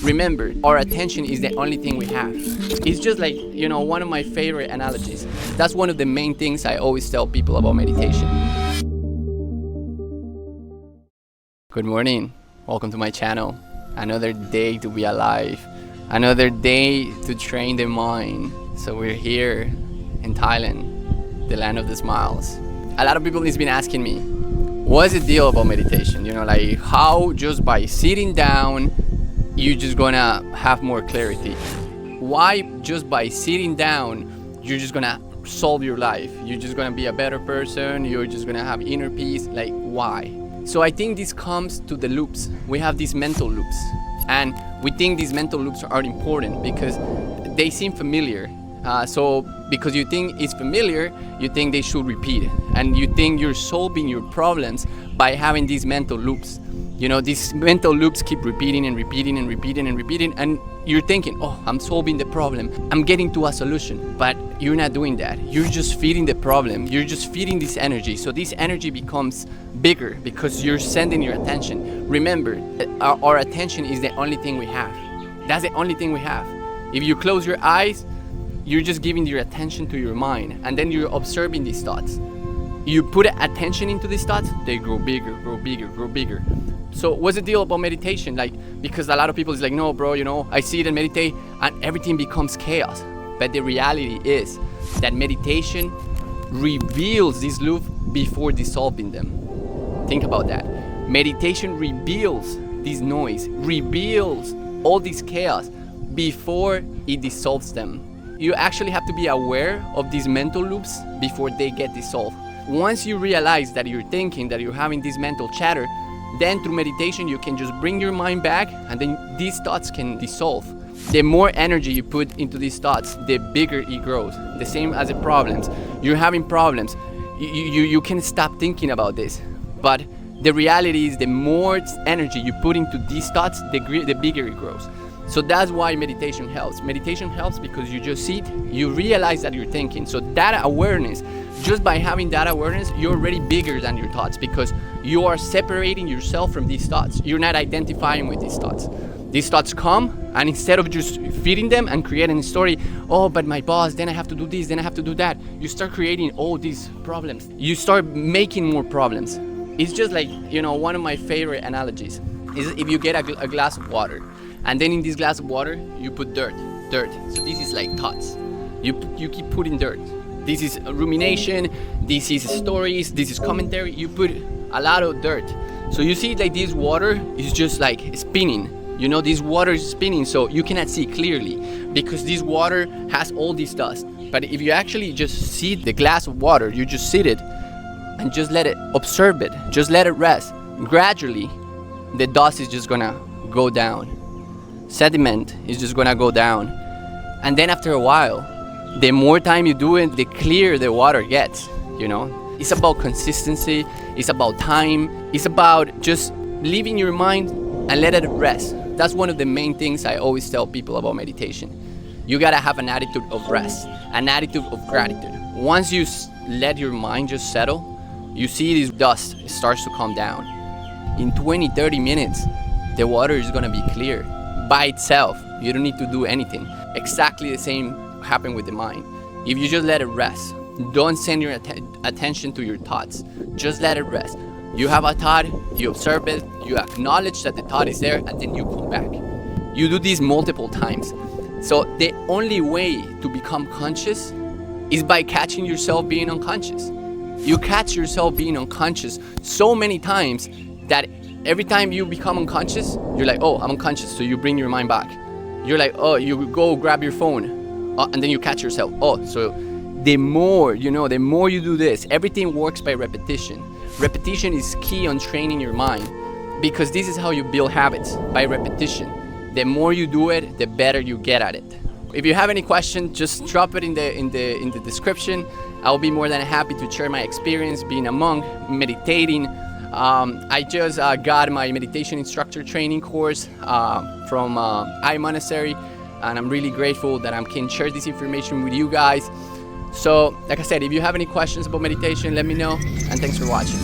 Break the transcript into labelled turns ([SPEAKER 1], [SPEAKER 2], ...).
[SPEAKER 1] Remember, our attention is the only thing we have. It's just like, one of my favorite analogies. That's one of the main things I always tell people about meditation. Good morning. Welcome to my channel. Another day to be alive. Another day to train the mind. So we're here in Thailand, the land of the smiles. A lot of people has been asking me, what's the deal about meditation? Like how just by sitting down, you're just gonna have more clarity. Why just by sitting down, you're just gonna solve your life? You're just gonna be a better person. You're just gonna have inner peace. Like why? So I think this comes to the loops. We have these mental loops. And we think these mental loops are important because they seem familiar. So because you think it's familiar, you think they should repeat it. And you think you're solving your problems by having these mental loops. These mental loops keep repeating and repeating and repeating and repeating. And you're thinking, oh, I'm solving the problem. I'm getting to a solution. But you're not doing that. You're just feeding the problem. You're just feeding this energy. So this energy becomes bigger because you're sending your attention. Remember, our attention is the only thing we have. That's the only thing we have. If you close your eyes, you're just giving your attention to your mind. And then you're observing these thoughts. You put attention into these thoughts, they grow bigger, grow bigger, grow bigger. So what's the deal about meditation? Because a lot of people is like, no, bro, I sit and meditate and everything becomes chaos. But the reality is that meditation reveals this loop before dissolving them. Think about that. Meditation reveals this noise, reveals all this chaos before it dissolves them. You actually have to be aware of these mental loops before they get dissolved. Once you realize that you're thinking, that you're having this mental chatter, then through meditation you can just bring your mind back and then these thoughts can dissolve. The more energy you put into these thoughts, the bigger it grows. The same as the problems. You're having problems. You can't stop thinking about this. But the reality is the more energy you put into these thoughts, the bigger it grows. So that's why meditation helps. Meditation helps because you just sit, you realize that you're thinking. So that awareness, just by having that awareness, you're already bigger than your thoughts because you are separating yourself from these thoughts. You're not identifying with these thoughts. These thoughts come, and instead of just feeding them and creating a story, oh, but my boss, then I have to do this, then I have to do that, you start creating all these problems. You start making more problems. It's just like, one of my favorite analogies is if you get a glass of water, and then in this glass of water, you put dirt. So this is like thoughts. You keep putting dirt. This is rumination, this is stories, this is commentary. You put a lot of dirt. So you see like this water is just like spinning. This water is spinning, so you cannot see clearly because this water has all this dust. But if you actually just see the glass of water, you just sit it and just let it, observe it, just let it rest. Gradually, the dust is just gonna go down. Sediment is just gonna go down. And then after a while, the more time you do it, the clearer the water gets, It's about consistency, it's about time, it's about just leaving your mind and let it rest. That's one of the main things I always tell people about meditation. You gotta have an attitude of rest, an attitude of gratitude. Once you let your mind just settle, you see this dust starts to come down. In 20-30 minutes, the water is gonna be clear by itself. You don't need to do anything. Exactly the same happen with the mind. If you just let it rest, don't send your attention to your thoughts. Just let it rest. You have a thought, you observe it, you acknowledge that the thought is there, and then you come back. You do this multiple times. So the only way to become conscious is by catching yourself being unconscious. You catch yourself being unconscious so many times that every time you become unconscious, you're like, oh, I'm unconscious. So you bring your mind back. You're like, oh, you go grab your phone, and then you catch yourself. Oh, so the more you do this, everything works by repetition. Repetition is key on training your mind because this is how you build habits, by repetition. The more you do it, the better you get at it. If you have any questions, just drop it in the description. I'll be more than happy to share my experience being a monk, meditating. I just got my meditation instructor training course from Monastery, and I'm really grateful that I can share this information with you guys. So, like I said, if you have any questions about meditation, let me know, and thanks for watching.